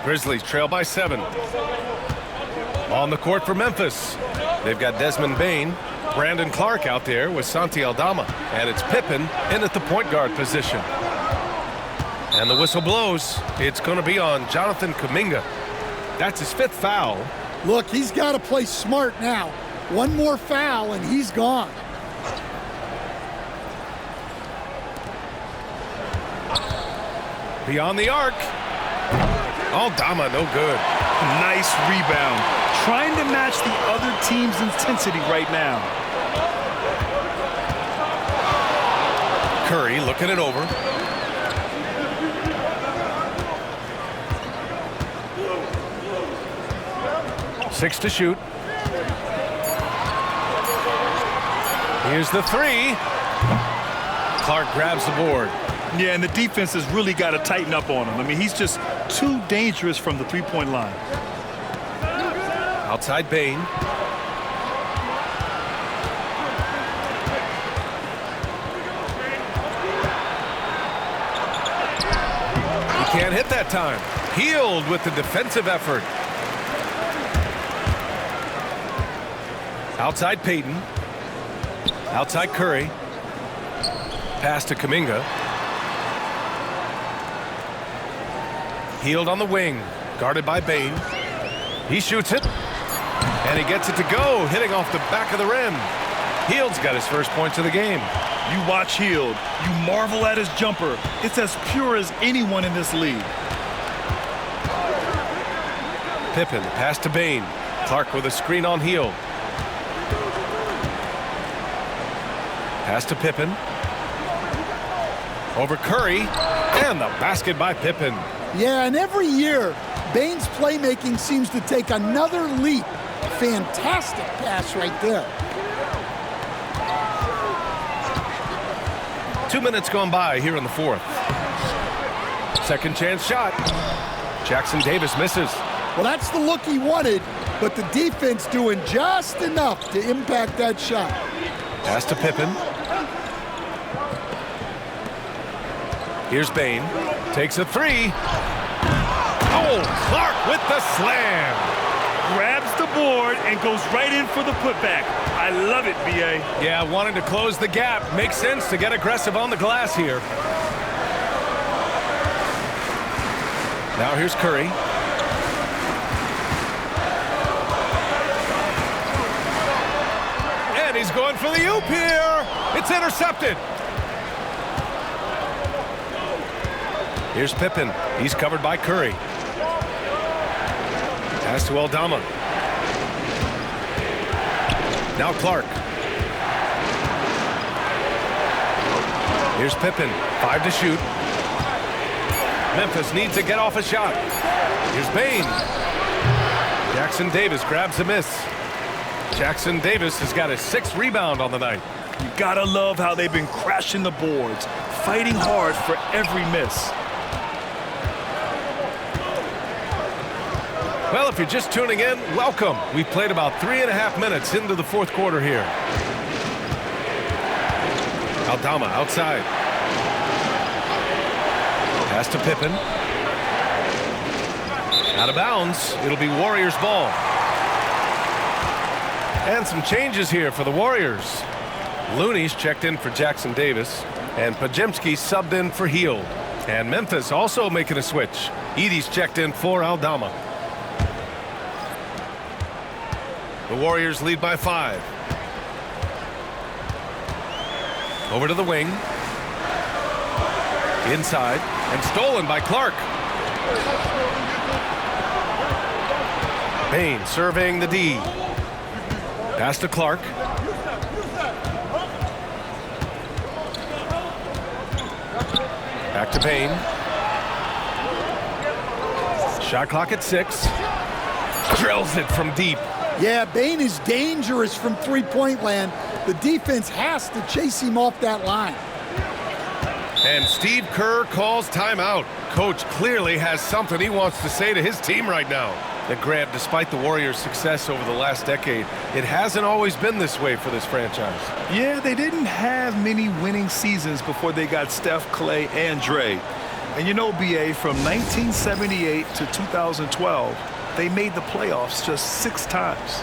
Grizzlies trail by 7. On the court for Memphis. They've got Desmond Bane, Brandon Clark out there with Santi Aldama. And it's Pippen in at the point guard position. And the whistle blows. It's going to be on Jonathan Kuminga. That's his 5th foul. Look, he's got to play smart now. One more foul and he's gone. Beyond the arc. Aldama, no good. Nice rebound. Trying to match the other team's intensity right now. Curry looking it over. Six to shoot. Here's the 3. Clark grabs the board. Yeah, and the defense has really got to tighten up on him. I mean, he's just too dangerous from the three-point line. Outside Bane. He can't hit that time. Healed with the defensive effort. Outside Payton. Outside Curry. Pass to Kuminga. Healed on the wing. Guarded by Bane. He shoots it. And he gets it to go. Hitting off the back of the rim. Hield's got his first points of the game. You watch Hield. You marvel at his jumper. It's as pure as anyone in this league. Pippen, pass to Bane. Clark with a screen on Hield. Pass to Pippen. Over Curry. And the basket by Pippen. Yeah, and every year, Bane's playmaking seems to take another leap. Fantastic pass right there. 2 minutes gone by here in the 4th. Second chance shot. Jackson Davis misses. Well, that's the look he wanted, but the defense doing just enough to impact that shot. Pass to Pippen. Here's Bane. Takes a 3. Oh, Clark with the slam. Grabs the board and goes right in for the putback. I love it, B.A. Yeah, wanting to close the gap. Makes sense to get aggressive on the glass here. Now here's Curry. And he's going for the oop here. It's intercepted. Here's Pippen. He's covered by Curry. Pass to Aldama. Now Clark. Here's Pippen. 5 to shoot. Memphis needs to get off a shot. Here's Bane. Jackson Davis grabs a miss. Jackson Davis has got a 6th rebound on the night. You gotta love how they've been crashing the boards, fighting hard for every miss. Well, if you're just tuning in, welcome. We've played about 3.5 minutes into the 4th quarter here. Aldama outside. Pass to Pippen. Out of bounds. It'll be Warriors ball. And some changes here for the Warriors. Looney's checked in for Jackson Davis. And Pajemski subbed in for Hield. And Memphis also making a switch. Edey's checked in for Aldama. The Warriors lead by 5. Over to the wing. Inside. And stolen by Clark. Bane surveying the D. Pass to Clark. Back to Bane. Shot clock at 6. Drills it from deep. Yeah, Bane is dangerous from three-point land. The defense has to chase him off that line. And Steve Kerr calls timeout. Coach clearly has something he wants to say to his team right now. That Grant, despite the Warriors' success over the last decade, it hasn't always been this way for this franchise. Yeah, they didn't have many winning seasons before they got Steph, Clay, and Dre. And you know, BA, from 1978 to 2012, they made the playoffs just 6 times.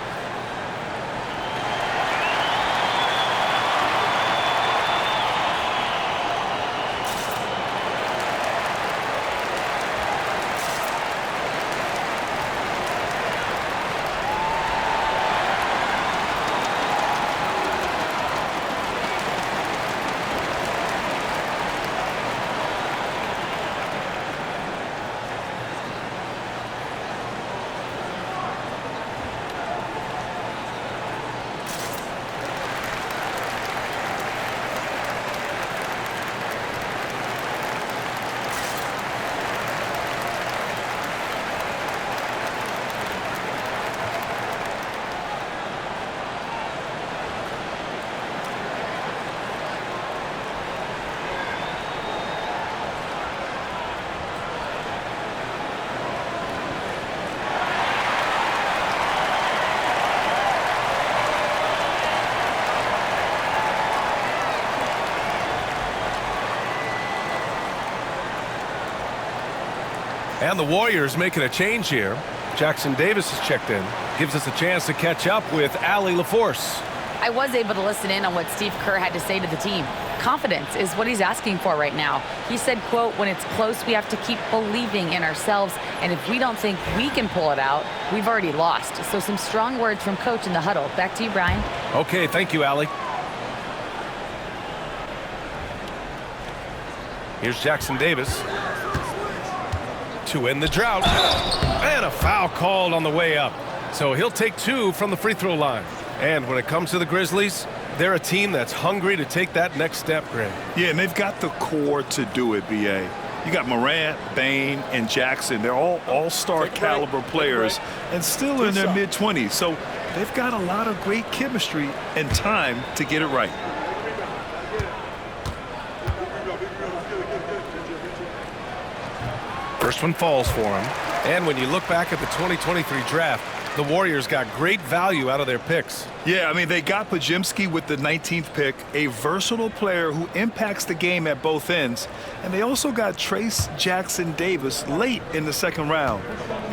And the Warriors making a change here. Jackson Davis has checked in. Gives us a chance to catch up with Allie LaForce. I was able to listen in on what Steve Kerr had to say to the team. Confidence is what he's asking for right now. He said, quote, when it's close, we have to keep believing in ourselves. And if we don't think we can pull it out, we've already lost. So some strong words from coach in the huddle. Back to you, Brian. Okay, thank you, Allie. Here's Jackson Davis to end the drought. And a foul called on the way up. So he'll take 2 from the free throw line. And when it comes to the Grizzlies, they're a team that's hungry to take that next step, Greg. Yeah, and they've got the core to do it, BA. You got Morant, Bane, and Jackson. They're all all-star caliber players and still in their mid-20s. So they've got a lot of great chemistry and time to get it right. First one falls for him. And when you look back at the 2023 draft, the Warriors got great value out of their picks. Yeah, I mean, they got Pajimski with the 19th pick, a versatile player who impacts the game at both ends. And they also got Trace Jackson Davis late in the 2nd round.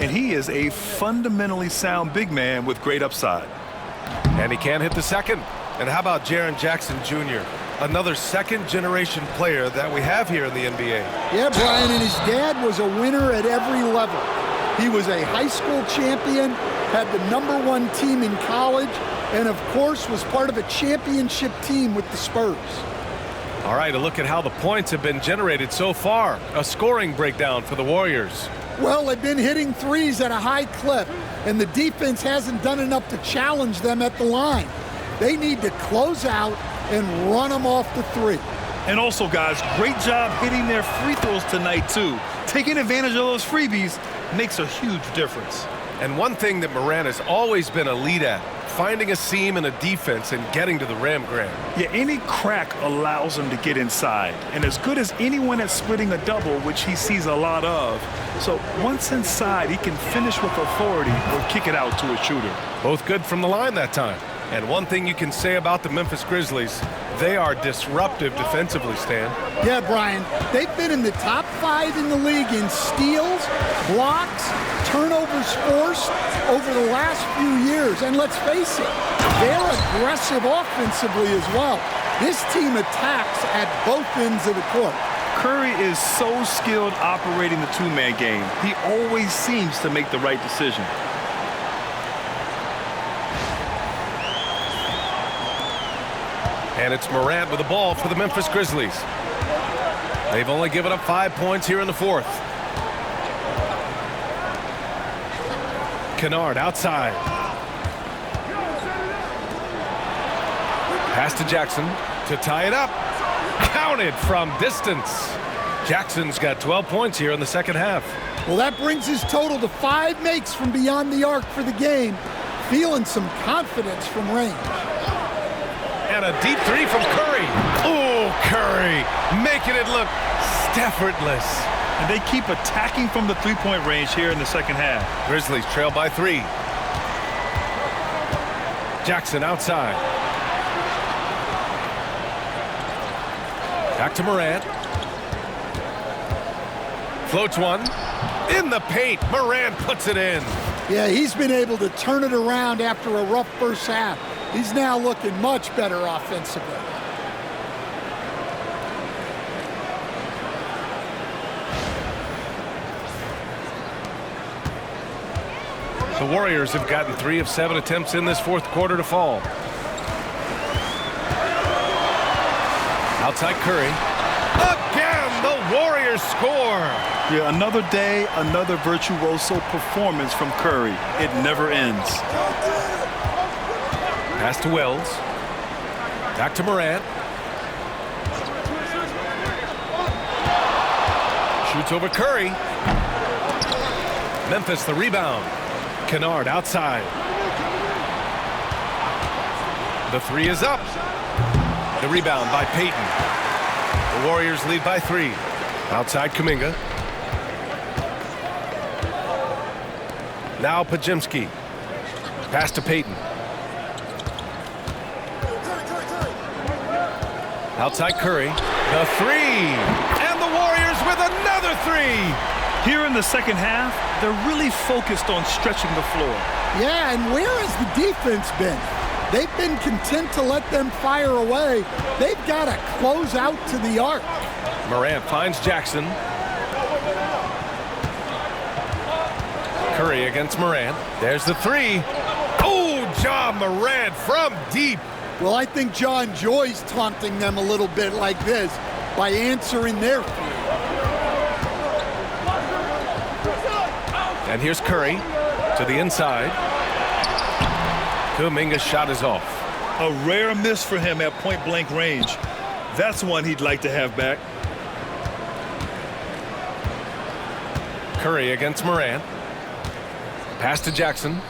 And he is a fundamentally sound big man with great upside. And he can't hit the second. And how about Jaren Jackson Jr., another second-generation player that we have here in the NBA? Yeah, Brian, and his dad was a winner at every level. He was a high school champion, had the #1 team in college, and of course was part of a championship team with the Spurs. All right, a look at how the points have been generated so far. A scoring breakdown for the Warriors. Well, they've been hitting threes at a high clip, and the defense hasn't done enough to challenge them at the line. They need to close out and run them off the 3. And also, guys, great job hitting their free throws tonight, too. Taking advantage of those freebies makes a huge difference. And one thing that Morant has always been elite at, finding a seam in a defense and getting to the rim, Grant. Yeah, any crack allows him to get inside. And as good as anyone at splitting a double, which he sees a lot of. So once inside, he can finish with authority or kick it out to a shooter. Both good from the line that time. And one thing you can say about the Memphis Grizzlies, they are disruptive defensively, Stan. Yeah, Brian, they've been in the top 5 in the league in steals, blocks, turnovers forced over the last few years. And let's face it, they're aggressive offensively as well. This team attacks at both ends of the court. Curry is so skilled operating the 2-man game. He always seems to make the right decision. And it's Morant with the ball for the Memphis Grizzlies. They've only given up 5 points here in the 4th. Kennard outside. Pass to Jackson to tie it up. Counted from distance. Jackson's got 12 points here in the 2nd half. Well, that brings his total to 5 makes from beyond the arc for the game. Feeling some confidence from range. And a deep 3 from Curry. Oh, Curry making it look effortless. And they keep attacking from the 3-point range here in the 2nd half. Grizzlies trail by 3. Jackson outside. Back to Morant. Floats one. In the paint. Morant puts it in. Yeah, he's been able to turn it around after a rough first half. He's now looking much better offensively. The Warriors have gotten 3 of 7 attempts in this fourth quarter to fall. Outside Curry. Again, the Warriors score. Yeah, another day, another virtuoso performance from Curry. It never ends. Pass to Wells. Back to Morant. Shoots over Curry. Memphis the rebound. Kennard outside. The 3 is up. The rebound by Payton. The Warriors lead by 3. Outside Kuminga. Now Pajimski. Pass to Payton. Outside Curry. The 3. And the Warriors with another 3. Here in the second half, they're really focused on stretching the floor. Yeah, and where has the defense been? They've been content to let them fire away. They've got to close out to the arc. Morant finds Jackson. Curry against Morant. There's the 3. Oh, Ja Morant from deep. Well, I think Ja enjoys taunting them a little bit like this by answering their 3. And here's Curry to the inside. Kuminga's shot is off. A rare miss for him at point-blank range. That's one he'd like to have back. Curry against Morant. Pass to Jackson.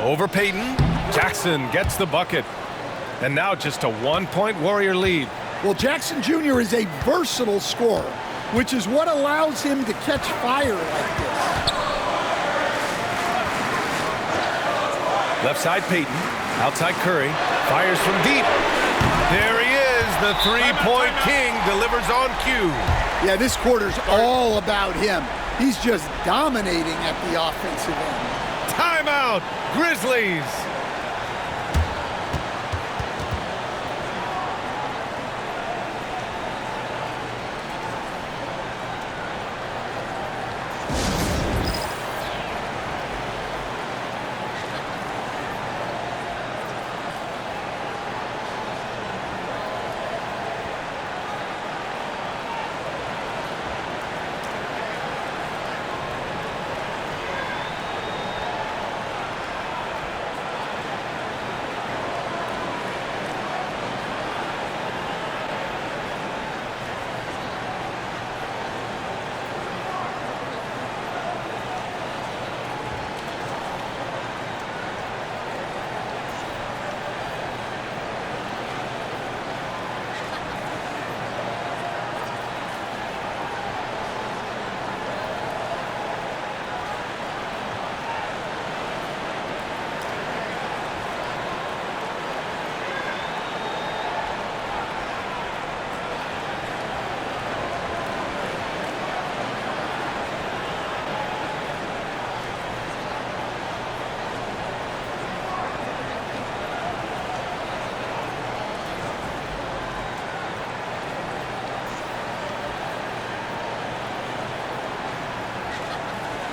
Over Payton. Jackson gets the bucket. And now just a 1-point Warrior lead. Well, Jackson Jr. is a versatile scorer, which is what allows him to catch fire like this. Left side Payton. Outside Curry. Fires from deep. There he is. The three-point king delivers on cue. Yeah, this quarter's all about him. He's just dominating at the offensive end. Timeout, Grizzlies.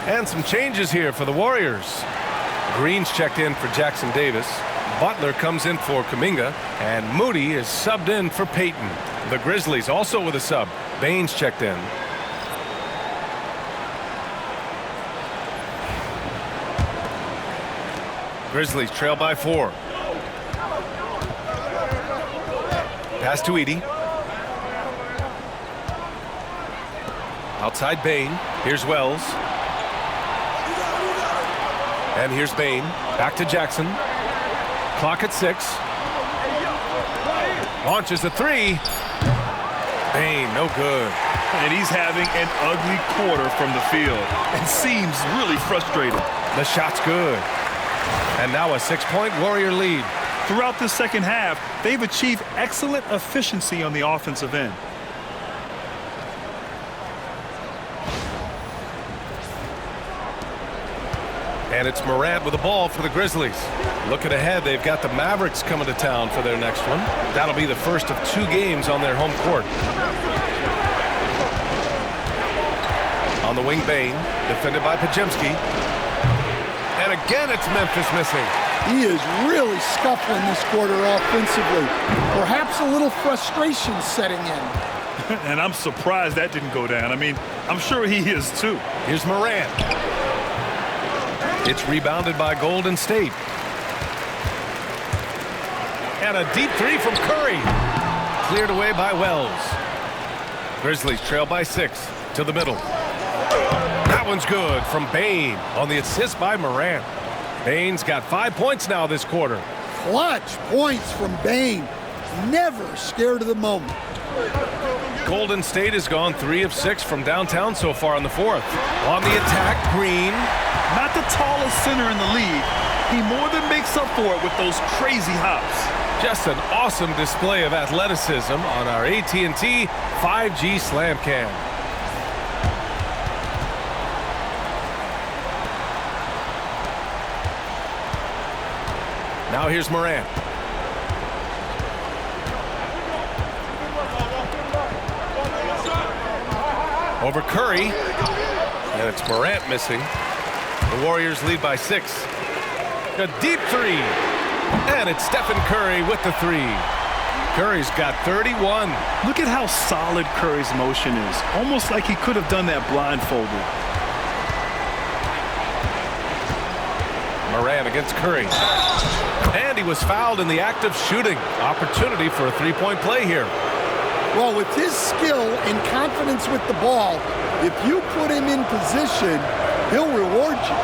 And some changes here for the Warriors. Green's checked in for Jackson Davis. Butler comes in for Kuminga. And Moody is subbed in for Payton. The Grizzlies also with a sub. Baines checked in. Grizzlies trail by 4. Pass to Edey. Outside Bane. Here's Wells. And here's Bane. Back to Jackson. Clock at 6. Launches a 3. Bane, no good. And he's having an ugly quarter from the field and seems really frustrated. The shot's good. And now a 6-point Warrior lead. Throughout the second half, they've achieved excellent efficiency on the offensive end. And it's Morant with the ball for the Grizzlies. Looking ahead, they've got the Mavericks coming to town for their next one. That'll be the first of 2 games on their home court. On the wing, Bane, defended by Pajemski. And again, it's Memphis missing. He is really scuffling this quarter offensively. Perhaps a little frustration setting in. And I'm surprised that didn't go down. I mean, I'm sure he is too. Here's Morant. It's rebounded by Golden State. And a deep 3 from Curry. Cleared away by Wells. Grizzlies trail by 6 to the middle. That one's good from Bane on the assist by Morant. Bane's got 5 points now this quarter. Clutch points from Bane. Never scared of the moment. Golden State has gone 3 of 6 from downtown so far in the 4th. On the attack, Green. Not the tallest center in the league. He more than makes up for it with those crazy hops. Just an awesome display of athleticism on our AT&T 5G Slam Cam. Now here's Morant. Over Curry. And it's Morant missing. The Warriors lead by 6. A deep 3. And it's Stephen Curry with the 3. Curry's got 31. Look at how solid Curry's motion is. Almost like he could have done that blindfolded. Morant against Curry. And he was fouled in the act of shooting. Opportunity for a 3-point play here. Well, with his skill and confidence with the ball, if you put him in position, he'll reward you.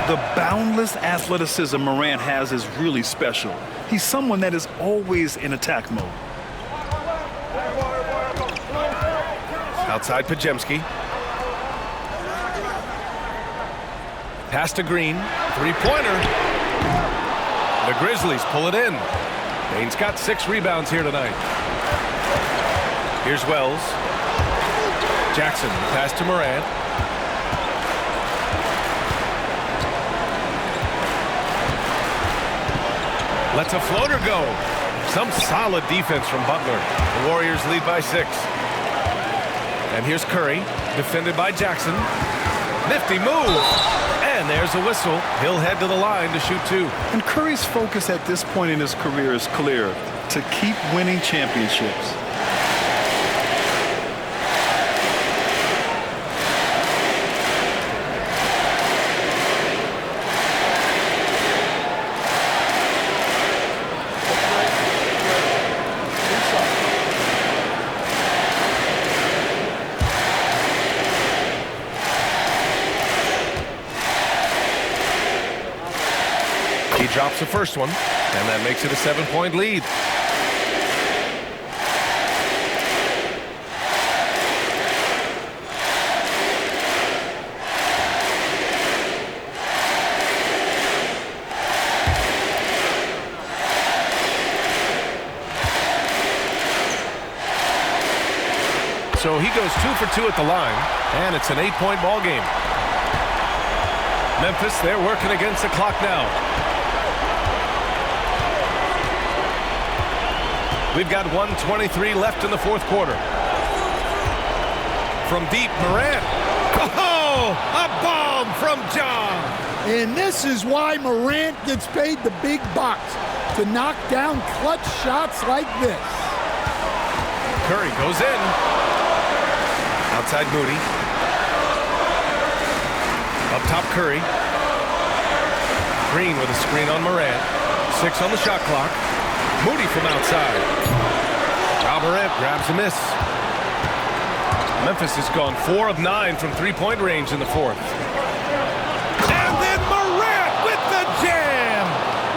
The boundless athleticism Morant has is really special. He's someone that is always in attack mode. Outside Pajemski. Pass to Green. 3-pointer. The Grizzlies pull it in. Bane's got 6 rebounds here tonight. Here's Wells. Jackson, pass to Morant. Lets a floater go. Some solid defense from Butler. The Warriors lead by 6. And here's Curry, defended by Jackson. Nifty move. And there's a whistle. He'll head to the line to shoot 2. And Curry's focus at this point in his career is clear: to keep winning championships. He drops the first one, and that makes it a 7-point lead. So he goes 2 for 2 at the line, and it's an 8-point ball game. Memphis, they're working against the clock now. We've got 1:23 left in the 4th quarter. From deep, Morant. Oh, a bomb from John. And this is why Morant gets paid the big bucks, to knock down clutch shots like this. Curry goes in. Outside Moody. Up top Curry. Green with a screen on Morant. 6 on the shot clock. Moody from outside. Morant grabs a miss. Memphis has gone 4 of 9 from 3-point range in the 4th. And then Morant with the jam.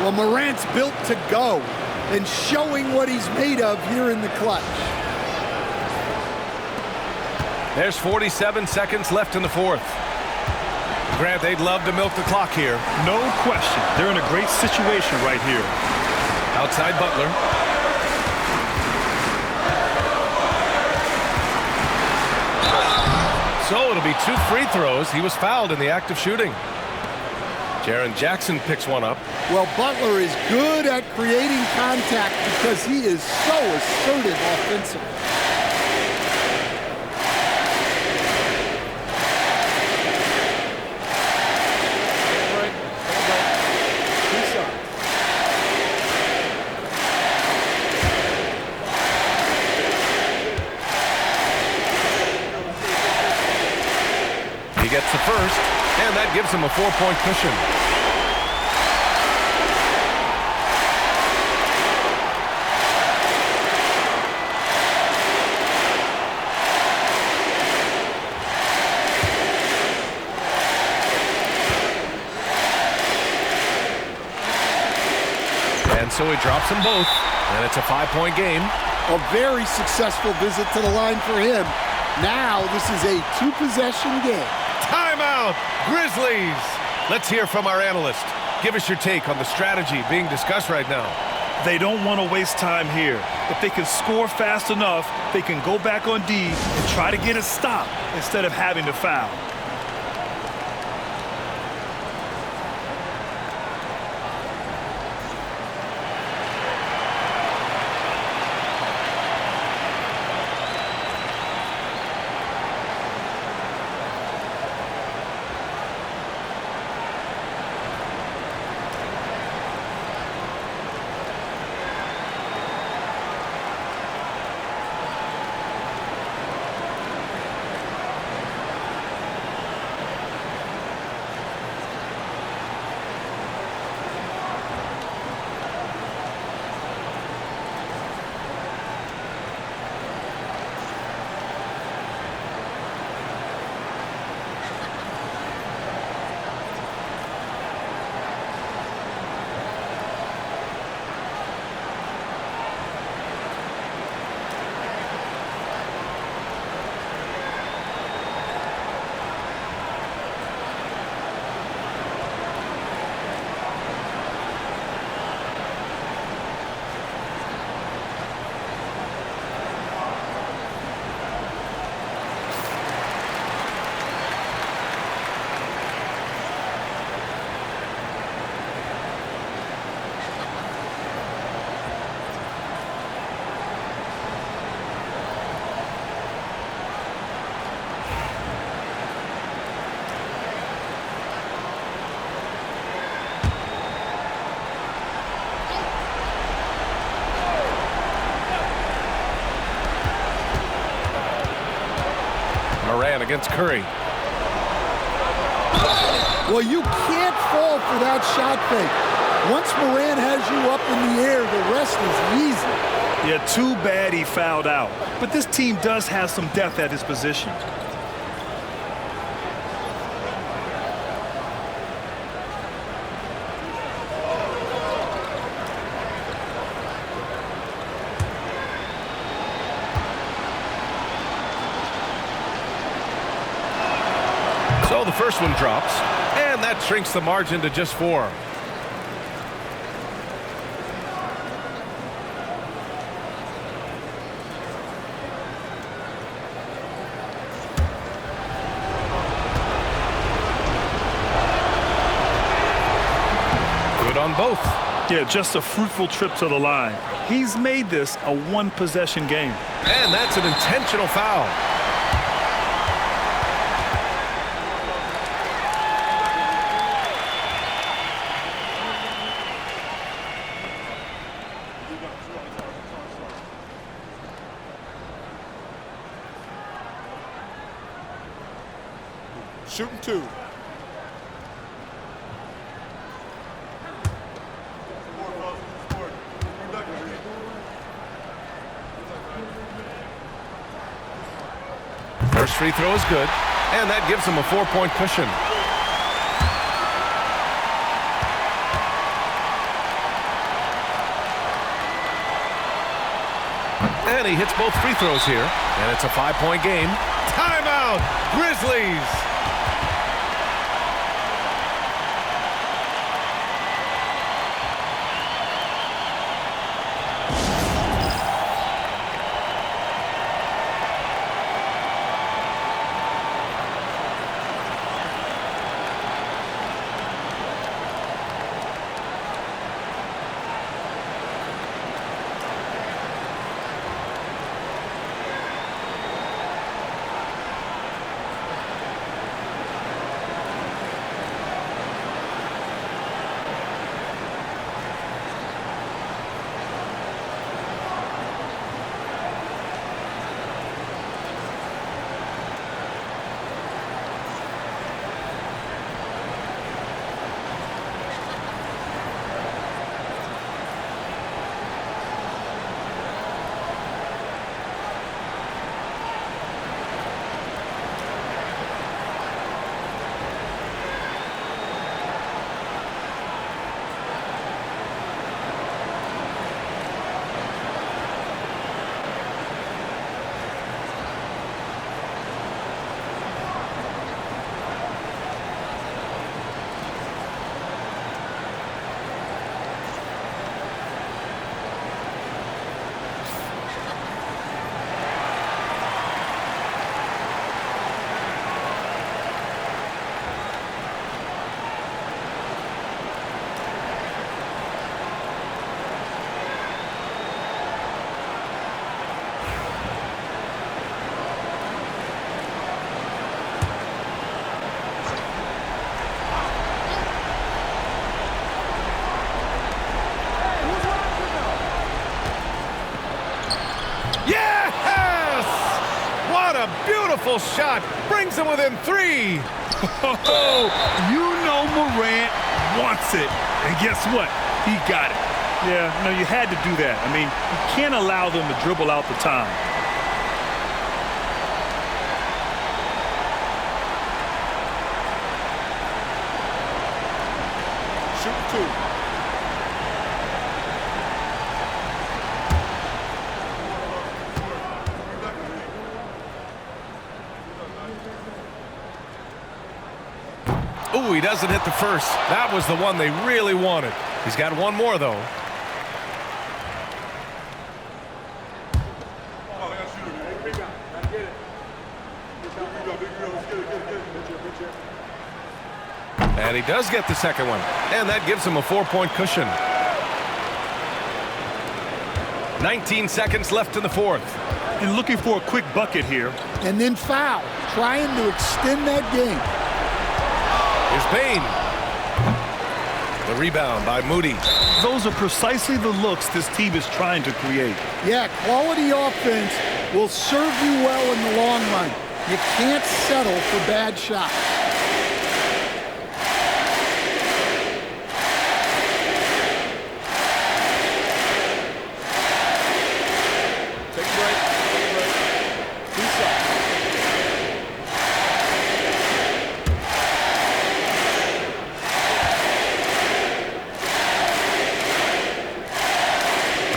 Well, Morant's built to go and showing what he's made of here in the clutch. There's 47 seconds left in the fourth. Grant, they'd love to milk the clock here. No question. They're in a great situation right here. Outside Butler. So it'll be 2 free throws. He was fouled in the act of shooting. Jaren Jackson picks one up. Well, Butler is good at creating contact because he is so assertive offensively. He gets the first, and that gives him a 4-point cushion. And so he drops them both, and it's a 5-point game. A very successful visit to the line for him. Now this is a 2-possession game. Timeout, Grizzlies. Let's hear from our analyst. Give us your take on the strategy being discussed right now. They don't want to waste time here. If they can score fast enough, they can go back on D and try to get a stop instead of having to foul. Moran against Curry. Well, you can't fall for that shot fake. Once Moran has you up in the air, the rest is easy. Yeah, too bad he fouled out. But this team does have some depth at his position. So the first one drops, and that shrinks the margin to just 4. Good on both. Yeah, just a fruitful trip to the line. He's made this a 1-possession game. And that's an intentional foul. Shooting 2. First free throw is good, and that gives him a 4-point cushion. And he hits both free throws here, and it's a 5-point game. Timeout! timeout. Grizzlies. Beautiful shot. Brings them within 3. Oh, you know Morant wants it. And guess what? He got it. Yeah, no, you had to do that. I mean, you can't allow them to dribble out the time. Shoot 2. Ooh, he doesn't hit the first. That was the one they really wanted. He's got one more, though. And he does get the second one. And that gives him a 4-point cushion. 19 seconds left in the fourth. And looking for a quick bucket here. And then foul, trying to extend that game. Here's Bane. The rebound by Moody. Those are precisely the looks this team is trying to create. Yeah, quality offense will serve you well in the long run. You can't settle for bad shots. Take a break. Reset.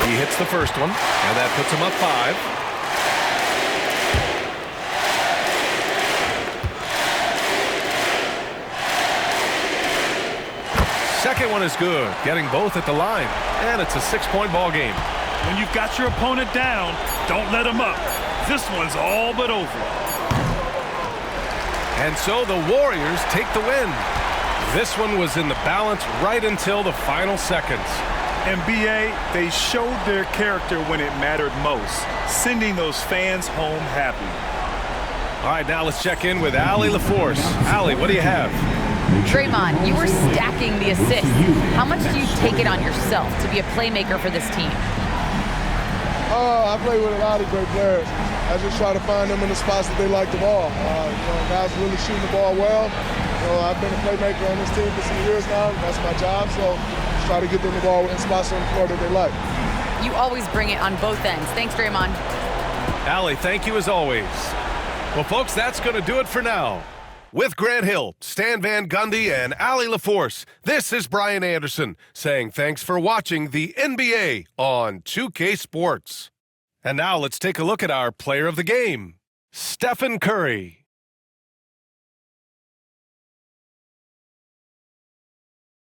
He hits the first one, and that puts him up 5. Second one is good, getting both at the line, and it's a 6-point ball game. When you've got your opponent down, don't let him up. This one's all but over. And so the Warriors take the win. This one was in the balance right until the final seconds. And B.A., they showed their character when it mattered most, sending those fans home happy. All right, now let's check in with Allie LaForce. Allie, what do you have? Draymond, you were stacking the assists. How much do you take it on yourself to be a playmaker for this team? I play with a lot of great players. I just try to find them in the spots that they like the ball. Guys really shooting the ball well. I've been a playmaker on this team for some years now. That's my job, so just try to get them the ball in spots on the floor that they like. You always bring it on both ends. Thanks, Draymond. Allie, thank you as always. Well, folks, that's going to do it for now. With Grant Hill, Stan Van Gundy, and Allie LaForce, this is Brian Anderson saying thanks for watching the NBA on 2K Sports. And now let's take a look at our player of the game, Stephen Curry.